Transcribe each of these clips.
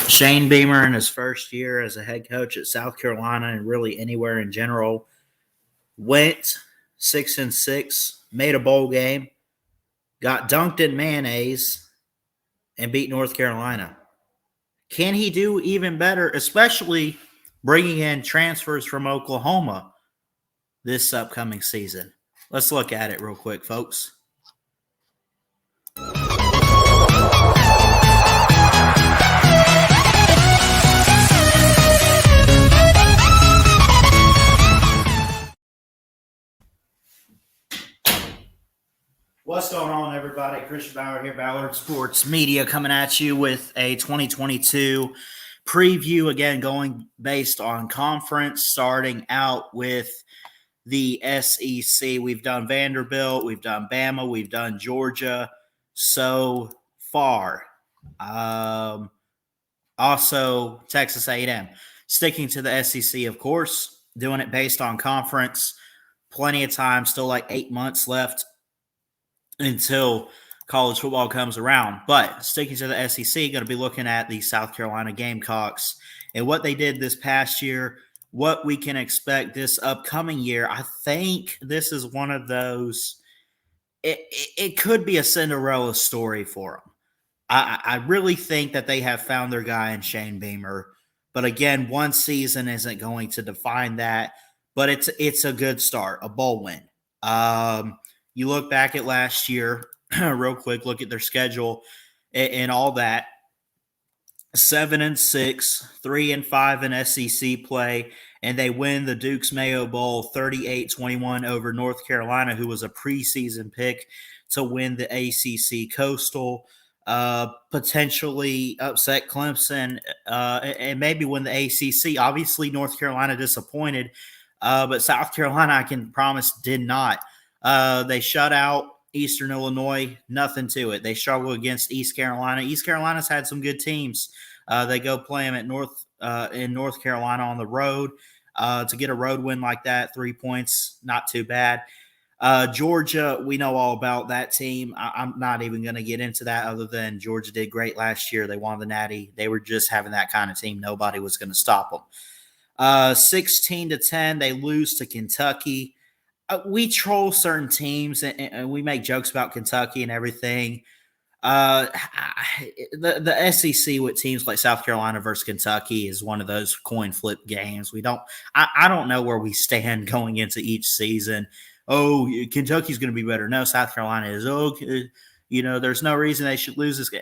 Shane Beamer in his first year as a head coach at South Carolina and really anywhere in general went 6-6, made a bowl game, got dunked in mayonnaise, and beat North Carolina. Can he do even better, especially bringing in transfers from Oklahoma this upcoming season? Let's look at it real quick, folks. What's going on, everybody? Christian Bauer here, Ballard Sports Media, coming at you with a 2022 preview. Again, going based on conference, starting out with the SEC. We've done Vanderbilt, we've done Bama, we've done Georgia so far. Also, Texas A&M. Sticking to the SEC, of course, doing it based on conference. Plenty of time, still like 8 months left until college football comes around. But sticking to the SEC, going to be looking at the South Carolina Gamecocks and what they did this past year, what we can expect this upcoming year. I think this is one of those, it could be a Cinderella story for them. I really think that they have found their guy in Shane Beamer. But again, one season isn't going to define that. But it's a good start, a bowl win. You look back at last year, real quick, look at their schedule and all that. 7-6, 3-5 in SEC play, and they win the Duke's Mayo Bowl 38-21 over North Carolina, who was a preseason pick to win the ACC Coastal, potentially upset Clemson, and maybe win the ACC. Obviously, North Carolina disappointed, but South Carolina, I can promise, did not. They shut out Eastern Illinois, nothing to it. They struggle against East Carolina. East Carolina's had some good teams. They go play them at in North Carolina on the road. To get a road win like that, 3 points, not too bad. Georgia, we know all about that team. I'm not even going to get into that other than Georgia did great last year. They won the Natty. They were just having that kind of team. Nobody was going to stop them. 16-10, they lose to Kentucky. We troll certain teams and we make jokes about Kentucky and everything. The SEC with teams like South Carolina versus Kentucky is one of those coin flip games. I don't know where we stand going into each season. Oh, Kentucky's going to be better. No, South Carolina is. There's no reason they should lose this game.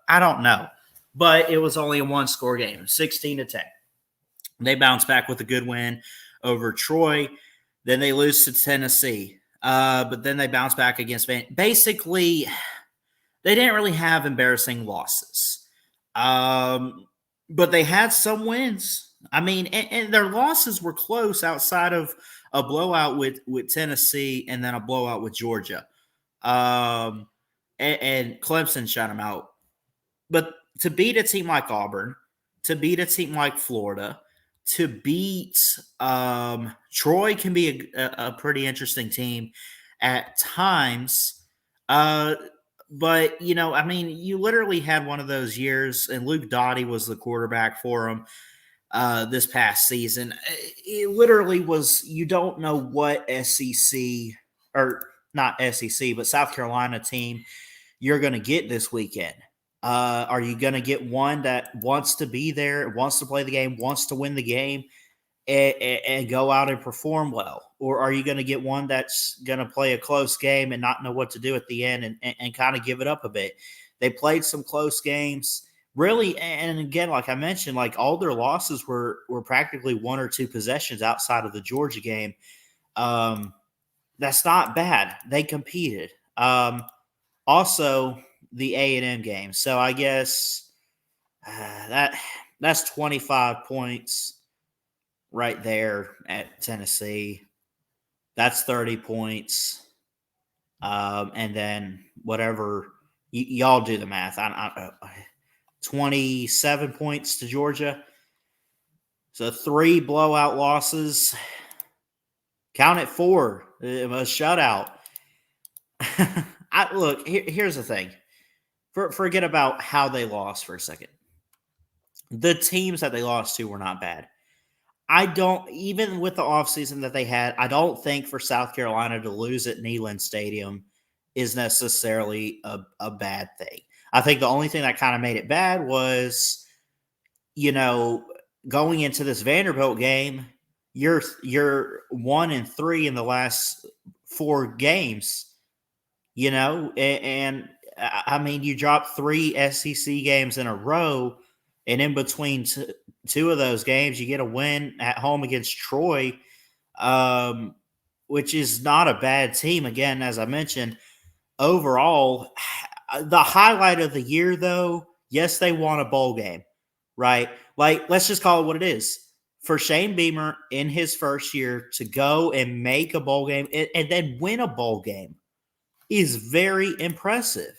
I don't know, but it was only a one-score game, 16-10. They bounced back with a good win over Troy. Then they lose to Tennessee, but then they bounce back against basically, they didn't really have embarrassing losses, but they had some wins. I mean, and their losses were close outside of a blowout with Tennessee and then a blowout with Georgia, and Clemson shut them out. But to beat a team like Auburn, to beat a team like Florida, to beat Troy can be a pretty interesting team at times. But, you literally had one of those years, and Luke Doughty was the quarterback for them this past season. It literally was, you don't know what SEC, or not SEC, but South Carolina team you're going to get this weekend. Are you going to get one that wants to be there, wants to play the game, wants to win the game, and go out and perform well? Or are you going to get one that's going to play a close game and not know what to do at the end and kind of give it up a bit? They played some close games, really, and again, like I mentioned, like all their losses were practically one or two possessions outside of the Georgia game. That's not bad. They competed. Also, the A&M game. So I guess that's 25 points right there at Tennessee. That's 30 points. And then whatever, y'all do the math. 27 points to Georgia. So 3 blowout losses. Count it 4. It was a shutout. Look, here's the thing. Forget about how they lost for a second. The teams that they lost to were not bad. I don't, even with the offseason that they had, I don't think for South Carolina to lose at Neyland Stadium is necessarily a bad thing. I think the only thing that kind of made it bad was, you know, going into this Vanderbilt game, you're 1-3 in the last 4 games, and I mean, you dropped 3 SEC games in a row, and in between two of those games, you get a win at home against Troy, um, which is not a bad team. Again, as I mentioned, overall, the highlight of the year, though, yes, they won a bowl game, right? Like, let's just call it what it is. For Shane Beamer in his first year to go and make a bowl game and then win a bowl game is very impressive.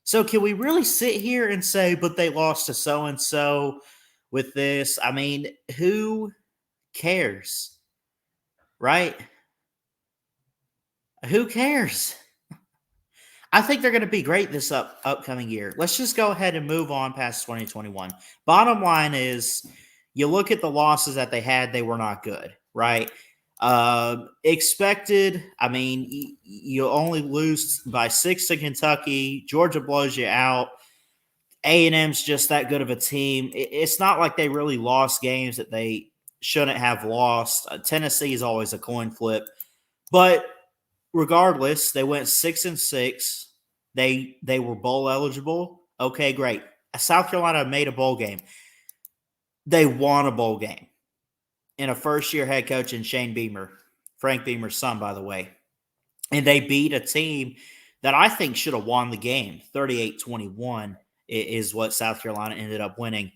So, can we really sit here and say, but they lost to so and so with this? I mean, who cares, right? Who cares? I think they're going to be great this upcoming year. Let's just go ahead and move on past 2021. Bottom line is, you look at the losses that they had; they were not good, right? Expected. I mean, you only lose by 6 to Kentucky. Georgia blows you out. A&M's just that good of a team. It's not like they really lost games that they shouldn't have lost. Tennessee is always a coin flip, but regardless, they went 6-6. They were bowl eligible. Okay, great. South Carolina made a bowl game. They won a bowl game in a first-year head coach in Shane Beamer, Frank Beamer's son, by the way. And they beat a team that I think should have won the game. 38-21 is what South Carolina ended up winning.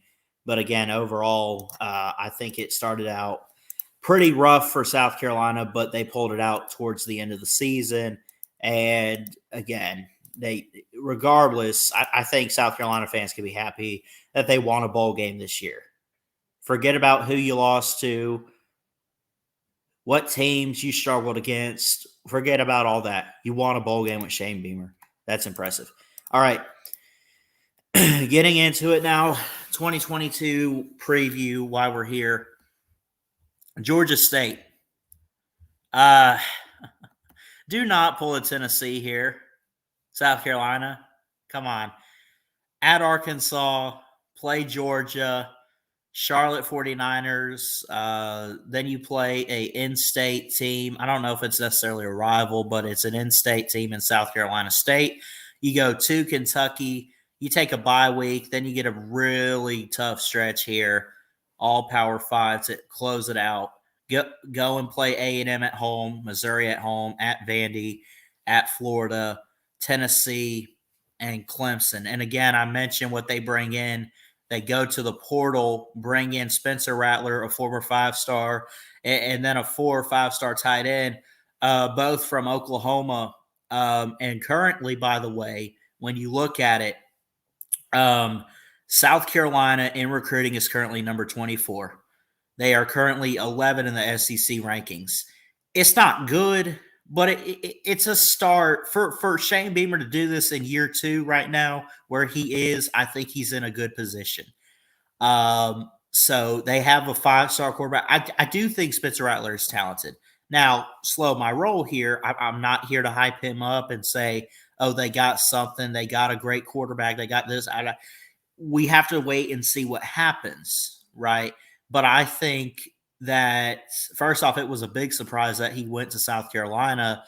But again, overall, I think it started out pretty rough for South Carolina, but they pulled it out towards the end of the season. And again, regardless, I think South Carolina fans can be happy that they won a bowl game this year. Forget about who you lost to, what teams you struggled against. Forget about all that. You won a bowl game with Shane Beamer. That's impressive. All right. Getting into it now, 2022 preview, why we're here. Georgia State. Do not pull a Tennessee here. South Carolina, come on. At Arkansas, play Georgia, Charlotte 49ers. Then you play a in-state team. I don't know if it's necessarily a rival, but it's an in-state team in South Carolina State. You go to Kentucky. You take a bye week. Then you get a really tough stretch here. All Power 5 to close it out. Go and play A&M at home, Missouri at home, at Vandy, at Florida, Tennessee, and Clemson. And again, I mentioned what they bring in. They go to the portal, bring in Spencer Rattler, a former 5-star, and then a 4 or 5-star tight end, both from Oklahoma. And currently, by the way, when you look at it, South Carolina in recruiting is currently number 24. They are currently 11 in the SEC rankings. It's not good, but it's a start for Shane Beamer to do this in year 2 right now, where he is. I think he's in a good position. So they have a 5-star quarterback. I do think Spencer Rattler is talented. Now, slow my roll here. I'm not here to hype him up and say, oh, they got something. They got a great quarterback. They got this. We have to wait and see what happens, right? But I think that, first off, it was a big surprise that he went to South Carolina,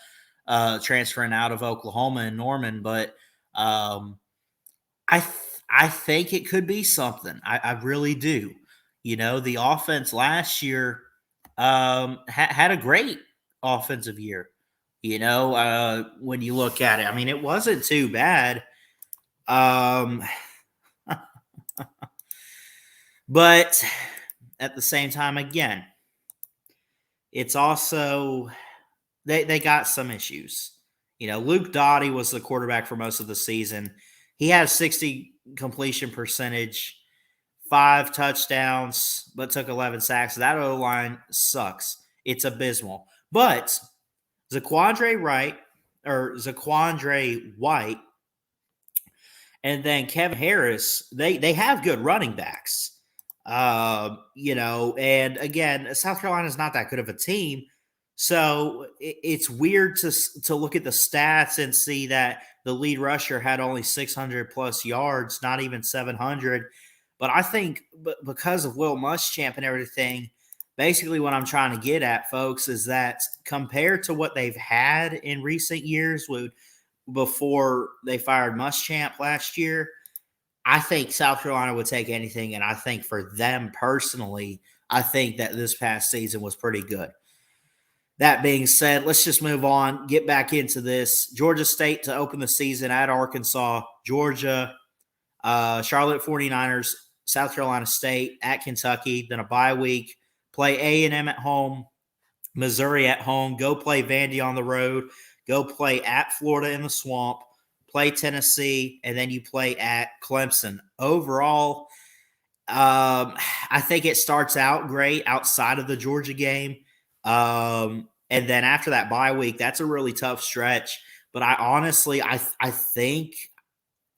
transferring out of Oklahoma and Norman. But I think it could be something. I really do. The offense last year had a great offensive year. When you look at it, I mean, it wasn't too bad. But at the same time, again, it's also they got some issues. Luke Doughty was the quarterback for most of the season. He had 60 completion percentage, 5 touchdowns, but took 11 sacks. That O-line sucks. It's abysmal. But Zaquandre White, and then Kevin Harris, they have good running backs. And again, South Carolina is not that good of a team. So it's weird to look at the stats and see that the lead rusher had only 600 plus yards, not even 700. But I think because of Will Muschamp and everything, basically what I'm trying to get at, folks, is that compared to what they've had in recent years before they fired Muschamp last year, I think South Carolina would take anything. And I think for them personally, I think that this past season was pretty good. That being said, let's just move on, get back into this. Georgia State to open the season at Arkansas, Georgia, Charlotte 49ers, South Carolina State at Kentucky, then a bye week, play A&M at home, Missouri at home, go play Vandy on the road, go play at Florida in the Swamp, play Tennessee, and then you play at Clemson. Overall, I think it starts out great outside of the Georgia game. And then after that bye week, that's a really tough stretch. But I honestly, I think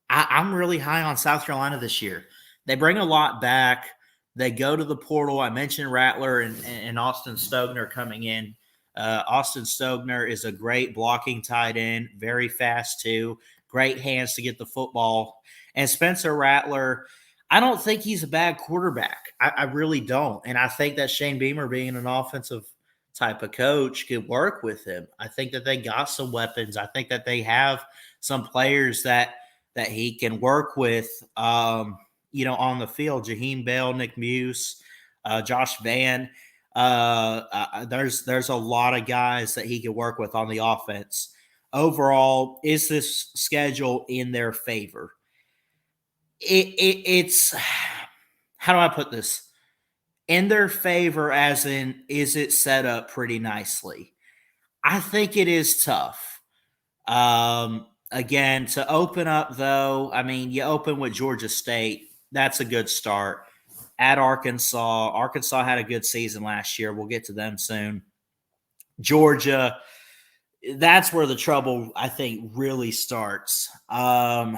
I'm really high on South Carolina this year. They bring a lot back. They go to the portal. I mentioned Rattler and Austin Stogner coming in. Austin Stogner is a great blocking tight end, very fast too, great hands to get the football. And Spencer Rattler, I don't think he's a bad quarterback. I really don't. And I think that Shane Beamer, being an offensive type of coach, could work with him. I think that they got some weapons. I think that they have some players that he can work with, on the field. Jaheim Bell, Nick Muse, Josh Van. There's a lot of guys that he could work with on the offense. Overall, is this schedule in their favor? It's how do I put this? In their favor, as in, is it set up pretty nicely? I think it is tough. Again, to open up, though, I mean, you open with Georgia State. That's a good start. At Arkansas, Arkansas had a good season last year. We'll get to them soon. Georgia, that's where the trouble, I think, really starts. The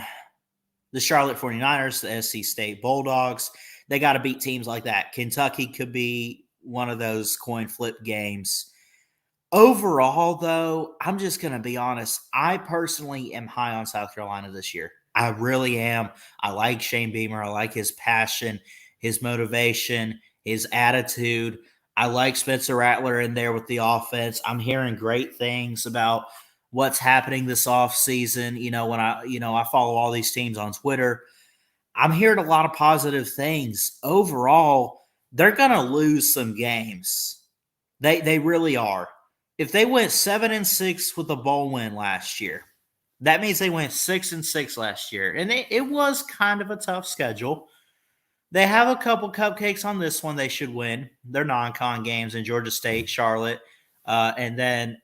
Charlotte 49ers, the SC State Bulldogs, they got to beat teams like that. Kentucky could be one of those coin flip games. Overall, though, I'm just going to be honest. I personally am high on South Carolina this year. I really am. I like Shane Beamer. I like his passion, his motivation, his attitude. I like Spencer Rattler in there with the offense. I'm hearing great things about what's happening this offseason. When I follow all these teams on Twitter, I'm hearing a lot of positive things. Overall, they're going to lose some games. They really are. If they went 7-6 with a bowl win last year, that means they went 6-6 last year. And it was kind of a tough schedule. They have a couple cupcakes on this one they should win. They're non-con games in Georgia State, Charlotte, and then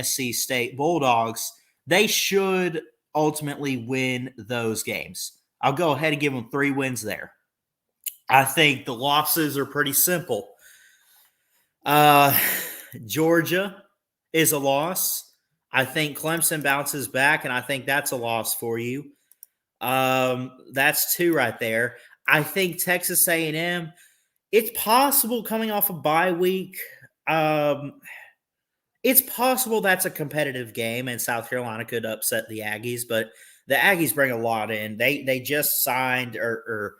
SC State Bulldogs. They should ultimately win those games. I'll go ahead and give them 3 wins there. I think the losses are pretty simple. Georgia is a loss. I think Clemson bounces back, and I think that's a loss for you. That's 2 right there. I think Texas A&M, it's possible coming off a bye week. It's possible that's a competitive game, and South Carolina could upset the Aggies, but the Aggies bring a lot in. They just signed or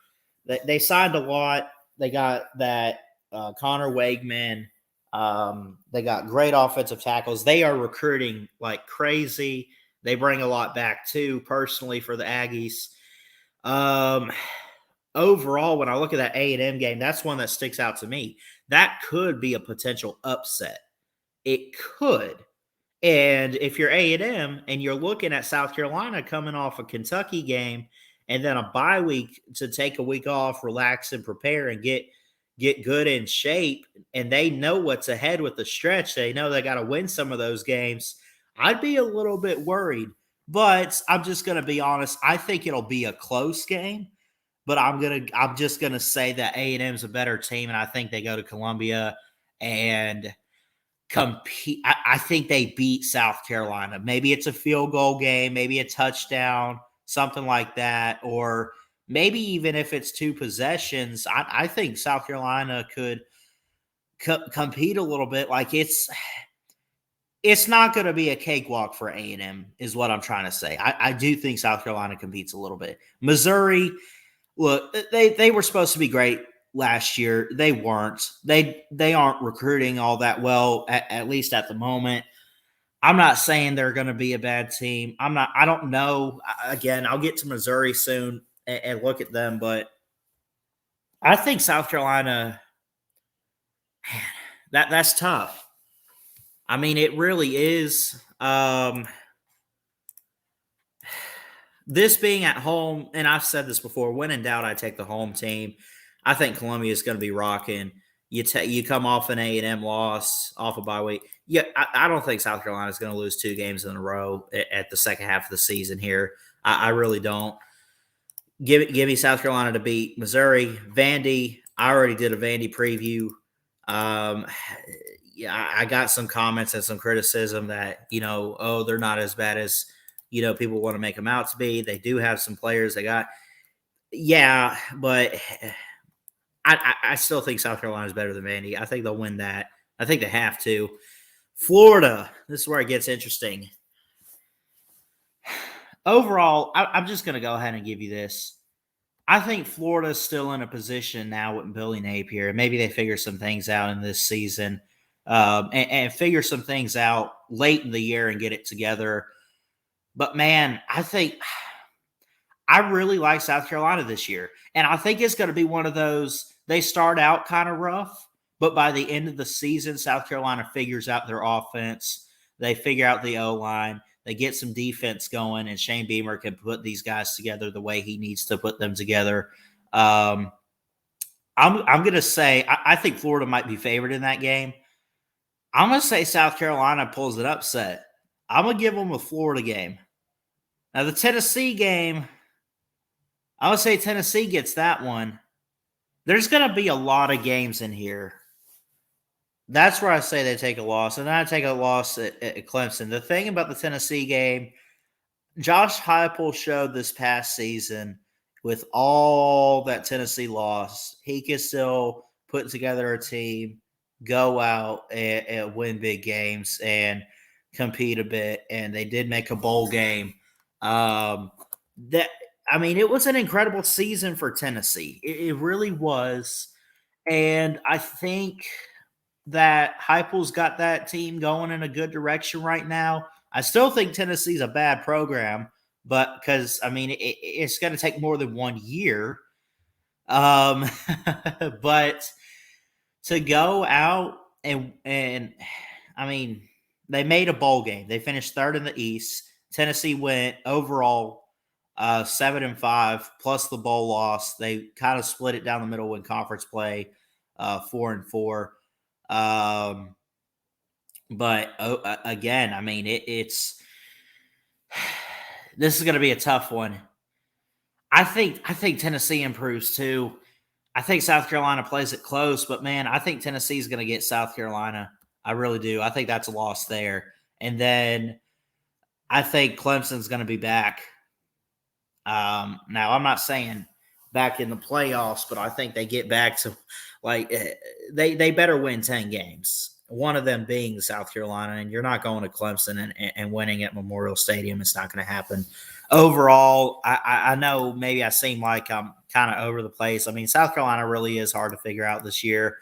they signed a lot. They got that Connor Wegman. They got great offensive tackles. They are recruiting like crazy. They bring a lot back too, personally, for the Aggies. Overall, when I look at that A&M game, that's one that sticks out to me. That could be a potential upset. It could. And if you're A&M and you're looking at South Carolina coming off a Kentucky game and then a bye week to take a week off, relax and prepare and get good in shape, and they know what's ahead with the stretch, they know they got to win some of those games, I'd be a little bit worried. But I'm just going to be honest. I think it'll be a close game, but I'm just going to say that A&M's a better team, and I think they go to Columbia and compete. I think they beat South Carolina. Maybe it's a field goal game, maybe a touchdown, something like that, or maybe even if it's 2 possessions, I think South Carolina could compete a little bit. Like it's not going to be a cakewalk for A&M, is what I'm trying to say. I do think South Carolina competes a little bit. Missouri, look, they were supposed to be great last year. They weren't. They aren't recruiting all that well, at least at the moment. I'm not saying they're going to be a bad team. I don't know. Again, I'll get to Missouri soon and look at them, but I think South Carolina, man, that's tough. I mean, it really is. This being at home, and I've said this before, when in doubt, I take the home team. I think Columbia is going to be rocking. You come off an A&M loss, off a bye week. Yeah, I don't think South Carolina is going to lose 2 games in a row at the second half of the season here. I really don't. Give me South Carolina to beat Missouri. Vandy, I already did a Vandy preview. Um, yeah, I got some comments and some criticism that, oh, they're not as bad as, people want to make them out to be. They do have some players they got. Yeah, but I still think South Carolina is better than Vandy. I think they'll win that. I think they have to. Florida, this is where it gets interesting. Overall, I'm just going to go ahead and give you this. I think Florida's still in a position now with Billy Napier. Maybe they figure some things out in this season and figure some things out late in the year and get it together. But, man, I really like South Carolina this year. And I think it's going to be one of those, they start out kind of rough, but by the end of the season, South Carolina figures out their offense. They figure out the O-line. They get some defense going, and Shane Beamer can put these guys together the way he needs to put them together. I'm going to say I think Florida might be favored in that game. I'm going to say South Carolina pulls an upset. I'm going to give them a Florida game. Now, the Tennessee game, I would say Tennessee gets that one. There's going to be a lot of games in here. That's where I say they take a loss. And then I take a loss at Clemson. The thing about the Tennessee game, Josh Heupel showed this past season with all that Tennessee lost, he could still put together a team, go out and win big games and compete a bit. And they did make a bowl game. It was an incredible season for Tennessee. It really was. And I think that Heupel's got that team going in a good direction right now. I still think Tennessee's a bad program, but because, it's going to take more than 1 year. But to go out and they made a bowl game. They finished third in the East. Tennessee went overall 7-5 plus the bowl loss. They kind of split it down the middle in conference play, 4-4. But again, it's this is going to be a tough one. I think Tennessee improves too. I think South Carolina plays it close, but man, I think Tennessee is going to get South Carolina. I really do. I think that's a loss there. And then I think Clemson's going to be back. Now, I'm not saying back in the playoffs, but I think they get back to they better win 10 games. One of them being South Carolina, and you're not going to Clemson and winning at Memorial Stadium. It's not going to happen. Overall, I know maybe I seem like I'm kind of over the place. South Carolina really is hard to figure out this year.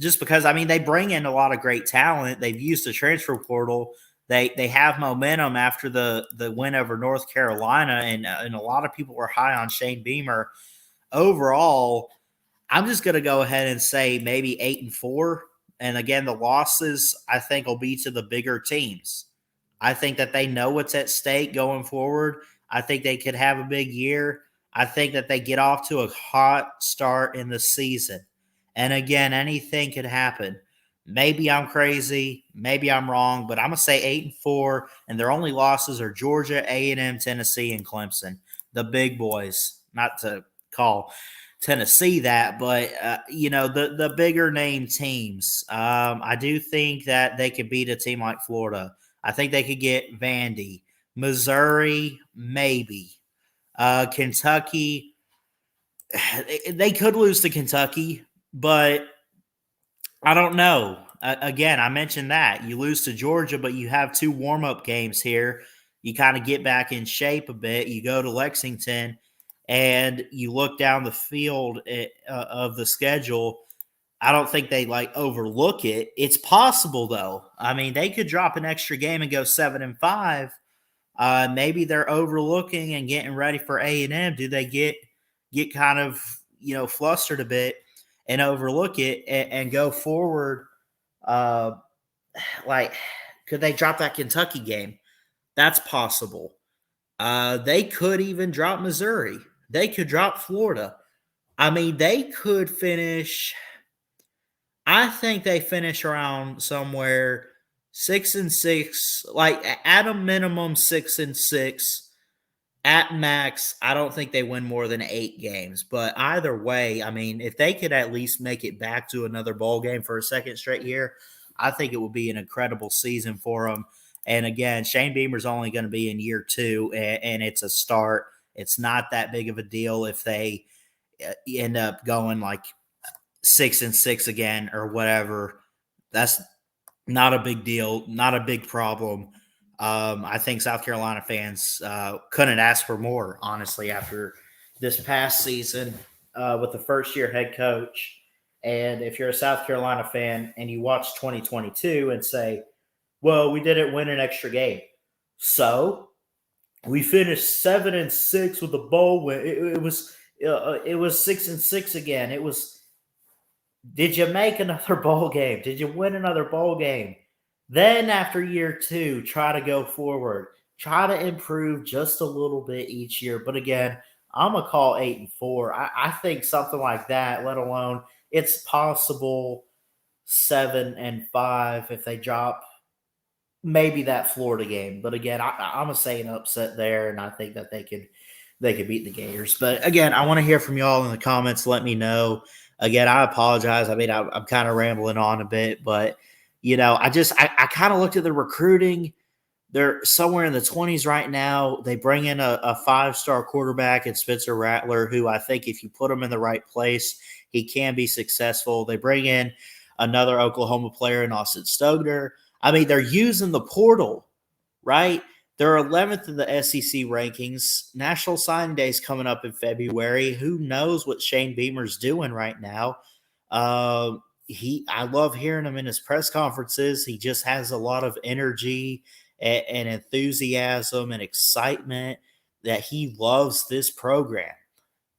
Just because, they bring in a lot of great talent. They've used the transfer portal. They have momentum after the win over North Carolina, and a lot of people were high on Shane Beamer. Overall, I'm just going to go ahead and say maybe 8-4. And again, the losses I think will be to the bigger teams. I think that they know what's at stake going forward. I think they could have a big year. I think that they get off to a hot start in the season. And again, anything could happen. Maybe I'm crazy. Maybe I'm wrong, but I'm going to say 8-4, and their only losses are Georgia, A&M, Tennessee, and Clemson, the big boys. Not to call Tennessee that, but, the bigger name teams. I do think that they could beat a team like Florida. I think they could get Vandy. Missouri, maybe. Kentucky, they could lose to Kentucky, but I don't know. Again, I mentioned that you lose to Georgia, but you have two warm up games here. You kind of get back in shape a bit. You go to Lexington, and you look down the field of the schedule. I don't think they like overlook it. It's possible though. I mean, they could drop an extra game and go 7-5. Maybe they're overlooking and getting ready for A&M. Do they get kind of flustered a bit and overlook it and go forward? Uh, like, could they drop that Kentucky game? That's possible. They could even drop Missouri. They could drop Florida. I mean, they could finish. I think they finish around somewhere 6-6, like at a minimum 6-6. At max, I don't think they win more than 8 games. But either way, I mean, if they could at least make it back to another bowl game for a second straight year, I think it would be an incredible season for them. And again, Shane Beamer's only going to be in year 2, and it's a start. It's not that big of a deal if they end up going like 6-6 again or whatever. That's not a big deal, not a big problem. I think South Carolina fans couldn't ask for more, honestly, after this past season with the first year head coach. And if you're a South Carolina fan and you watch 2022 and say, well, we didn't win an extra game. So we finished 7-6 with a bowl win. It was 6-6 again. It was, did you make another bowl game? Did you win another bowl game? Then after year 2, try to go forward. Try to improve just a little bit each year. But again, I'm going to call 8-4. I think something like that, let alone it's possible 7-5 if they drop maybe that Florida game. But again, I'm going to say an upset there, and I think that they could beat the Gators. But again, I want to hear from y'all in the comments. Let me know. Again, I apologize. I mean, I'm kind of rambling on a bit, but I kind of looked at the recruiting. They're somewhere in the 20s right now. They bring in a 5-star quarterback in Spencer Rattler, who I think if you put him in the right place, he can be successful. They bring in another Oklahoma player in Austin Stogner. I mean, they're using the portal, right? They're 11th in the SEC rankings. National Signing Day is coming up in February. Who knows what Shane Beamer's doing right now? I love hearing him in his press conferences. He just has a lot of energy and enthusiasm and excitement that he loves this program.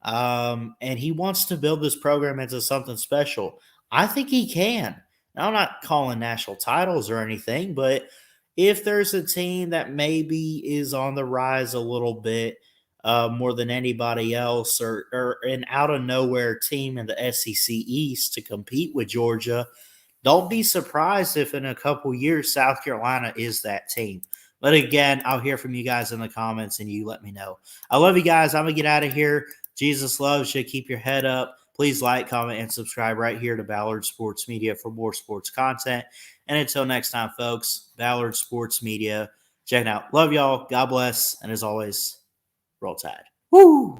And he wants to build this program into something special. I think he can. Now, I'm not calling national titles or anything, but if there's a team that maybe is on the rise a little bit more than anybody else, or an out of nowhere team in the SEC East to compete with Georgia, don't be surprised if in a couple years South Carolina is that team. But again, I'll hear from you guys in the comments and you let me know. I love you guys. I'm going to get out of here. Jesus loves you. Keep your head up. Please like, comment, and subscribe right here to Ballard Sports Media for more sports content. And until next time, folks, Ballard Sports Media. Check it out. Love y'all. God bless. And as always, roll tide. Woo!